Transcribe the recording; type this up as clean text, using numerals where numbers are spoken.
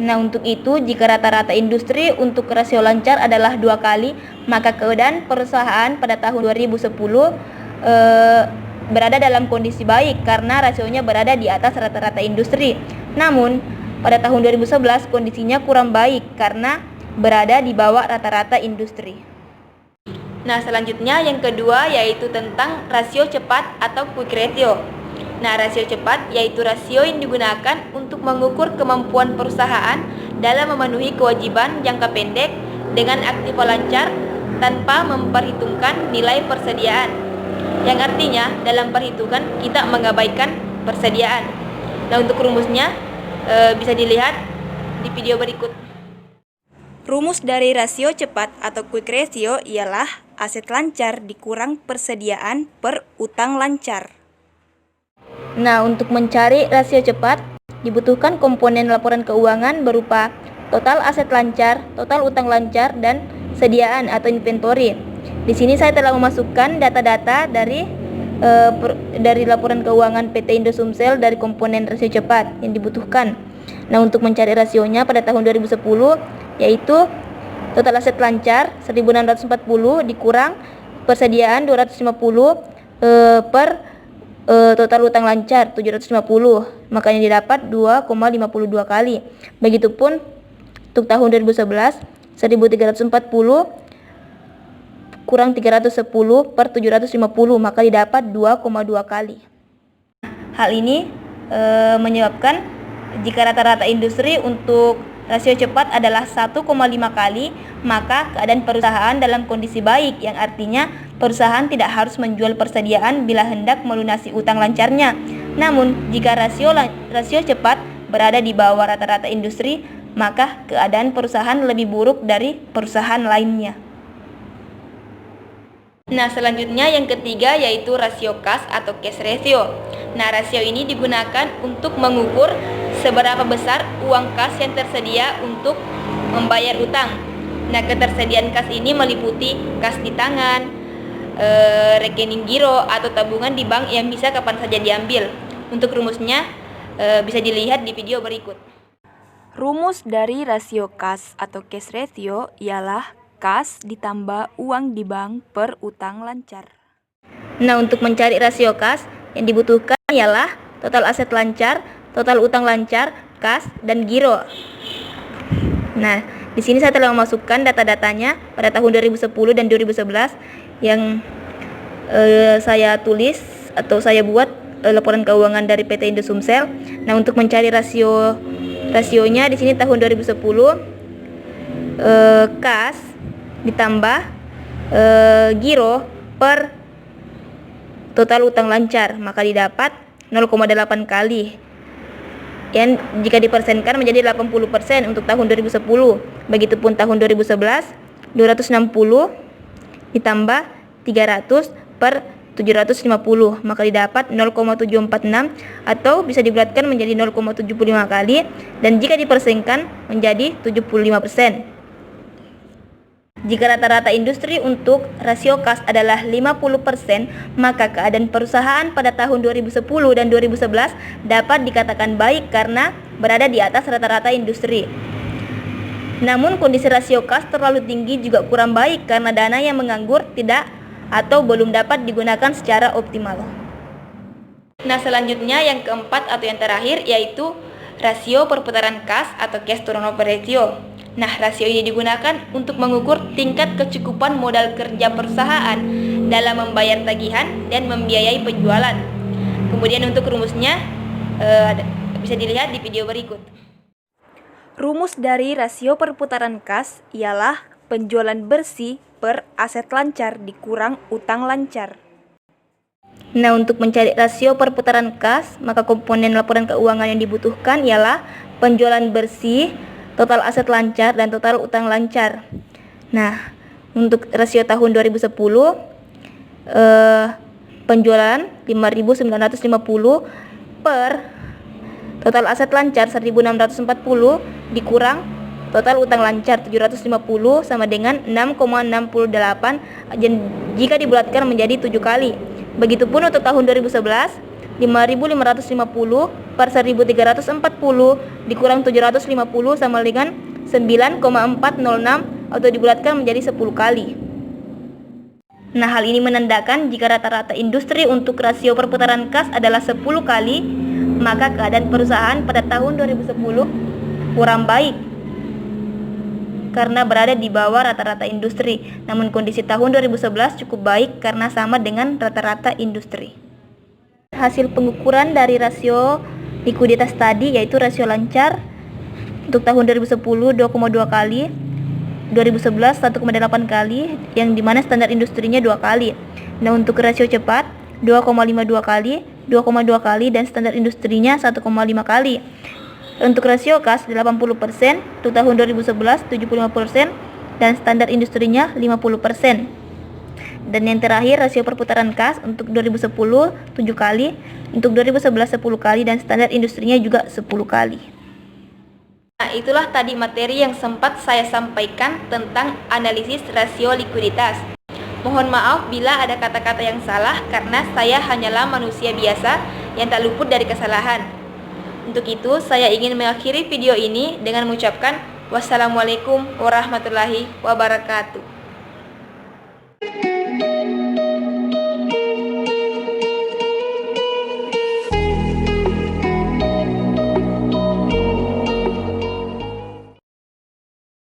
Nah, untuk itu jika rata-rata industri untuk rasio lancar adalah 2 kali, maka keadaan perusahaan pada tahun 2010 berada dalam kondisi baik karena rasionya berada di atas rata-rata industri. Namun, pada tahun 2011 kondisinya kurang baik karena berada di bawah rata-rata industri. Nah, selanjutnya yang kedua yaitu tentang rasio cepat atau quick ratio. Nah, rasio cepat yaitu rasio yang digunakan untuk mengukur kemampuan perusahaan dalam memenuhi kewajiban jangka pendek dengan aktiva lancar tanpa memperhitungkan nilai persediaan. Yang artinya dalam perhitungan kita mengabaikan persediaan. Nah, untuk rumusnya bisa dilihat di video berikut. Rumus dari rasio cepat atau quick ratio ialah aset lancar dikurang persediaan per utang lancar. Nah, untuk mencari rasio cepat dibutuhkan komponen laporan keuangan berupa total aset lancar, total utang lancar, dan sediaan atau inventory. Di sini saya telah memasukkan data-data dari laporan keuangan PT Indosumsel dari komponen rasio cepat yang dibutuhkan. Nah, untuk mencari rasionya pada tahun 2010 yaitu total aset lancar 1640 dikurang persediaan 250 per total utang lancar 750, makanya didapat 2,52 kali. Begitupun untuk tahun 2011 1340 kurang 310 per 750, maka didapat 2,2 kali. Hal ini menyebabkan jika rata-rata industri untuk rasio cepat adalah 1,5 kali, maka keadaan perusahaan dalam kondisi baik, yang artinya perusahaan tidak harus menjual persediaan bila hendak melunasi utang lancarnya. Namun, jika rasio cepat berada di bawah rata-rata industri, maka keadaan perusahaan lebih buruk dari perusahaan lainnya. Nah, selanjutnya yang ketiga yaitu rasio kas atau cash ratio. Nah, rasio ini digunakan untuk mengukur seberapa besar uang kas yang tersedia untuk membayar utang. Nah, ketersediaan kas ini meliputi kas di tangan, rekening giro atau tabungan di bank yang bisa kapan saja diambil. Untuk rumusnya bisa dilihat di video berikut. Rumus dari rasio kas atau cash ratio ialah kas ditambah uang di bank per utang lancar. Nah, untuk mencari rasio kas yang dibutuhkan ialah total aset lancar, total utang lancar, kas, dan giro. Nah, di sini saya telah memasukkan data-datanya pada tahun 2010 dan 2011 yang saya tulis atau saya buat laporan keuangan dari PT Indosumsel. Nah, untuk mencari rasionya di sini tahun 2010 kas ditambah giro per total utang lancar, maka didapat 0,8 kali. Yang jika dipersenkan menjadi 80% untuk tahun 2010. Begitupun tahun 2011 260 ditambah 300 per 750, maka didapat 0,746 atau bisa dibulatkan menjadi 0,75 kali, dan jika dipersenkan menjadi 75%. Jika rata-rata industri untuk rasio kas adalah 50%, maka keadaan perusahaan pada tahun 2010 dan 2011 dapat dikatakan baik karena berada di atas rata-rata industri. Namun kondisi rasio kas terlalu tinggi juga kurang baik karena dana yang menganggur tidak atau belum dapat digunakan secara optimal. Nah, selanjutnya yang keempat atau yang terakhir yaitu rasio perputaran kas atau cash turnover ratio. Nah, rasio ini digunakan untuk mengukur tingkat kecukupan modal kerja perusahaan dalam membayar tagihan dan membiayai penjualan. Kemudian untuk rumusnya bisa dilihat di video berikut. Rumus dari rasio perputaran kas ialah penjualan bersih per aset lancar dikurang utang lancar. Nah, untuk mencari rasio perputaran kas, maka komponen laporan keuangan yang dibutuhkan ialah penjualan bersih, total aset lancar, dan total utang lancar. Nah, untuk rasio tahun 2010 penjualan 5.950 per total aset lancar 1.640 dikurang total utang lancar 750 sama dengan 6,68 jika dibulatkan menjadi 7 kali. Begitupun untuk tahun 2011 5.550 per 1.340 dikurang 750 sama dengan 9,406 atau dibulatkan menjadi 10 kali. Nah, hal ini menandakan jika rata-rata industri untuk rasio perputaran kas adalah 10 kali, maka keadaan perusahaan pada tahun 2010 kurang baik karena berada di bawah rata-rata industri. Namun kondisi tahun 2011 cukup baik karena sama dengan rata-rata industri. Hasil pengukuran dari rasio likuiditas tadi yaitu rasio lancar untuk tahun 2010 2,2 kali, 2011 1,8 kali, yang dimana standar industrinya 2 kali. Nah, untuk rasio cepat 2,52 kali, 2,2 kali, dan standar industrinya 1,5 kali. Untuk rasio kas 80%, untuk tahun 2011 75%, dan standar industrinya 50%. Dan yang terakhir rasio perputaran kas untuk 2010 7 kali, untuk 2011 10 kali, dan standar industrinya juga 10 kali. Nah, itulah tadi materi yang sempat saya sampaikan tentang analisis rasio likuiditas. Mohon maaf bila ada kata-kata yang salah karena saya hanyalah manusia biasa yang tak luput dari kesalahan. Untuk itu, saya ingin mengakhiri video ini dengan mengucapkan wassalamualaikum warahmatullahi wabarakatuh.